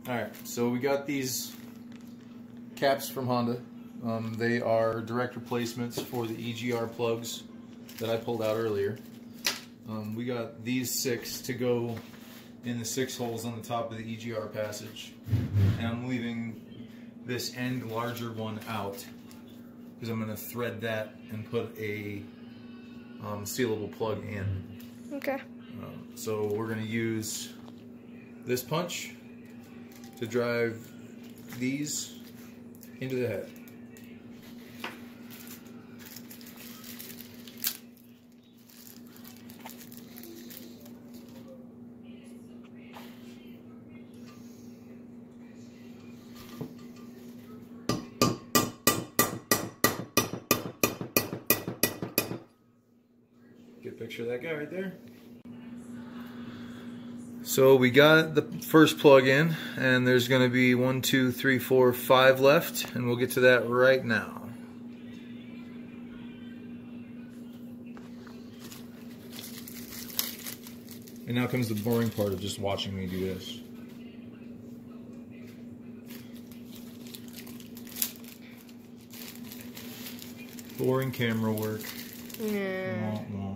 Alright, so we got these caps from Honda. They are direct replacements for the EGR plugs that I pulled out earlier. We got these 6 to go in the 6 holes on the top of the EGR passage. And I'm leaving this end larger one out because I'm going to thread that and put a sealable plug in. Okay. So we're going to use this punch to drive these into the head. Get a picture of that guy right there. So we got the first plug in, and there's going to be 1, 2, 3, 4, 5 left, and we'll get to that right now. And now comes the boring part of just watching me do this. Boring camera work. Yeah. Wah, wah, wah.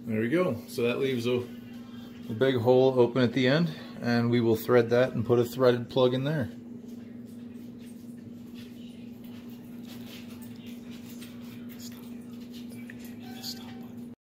There we go. So that leaves a big hole open at the end, and we will thread that and put a threaded plug in there.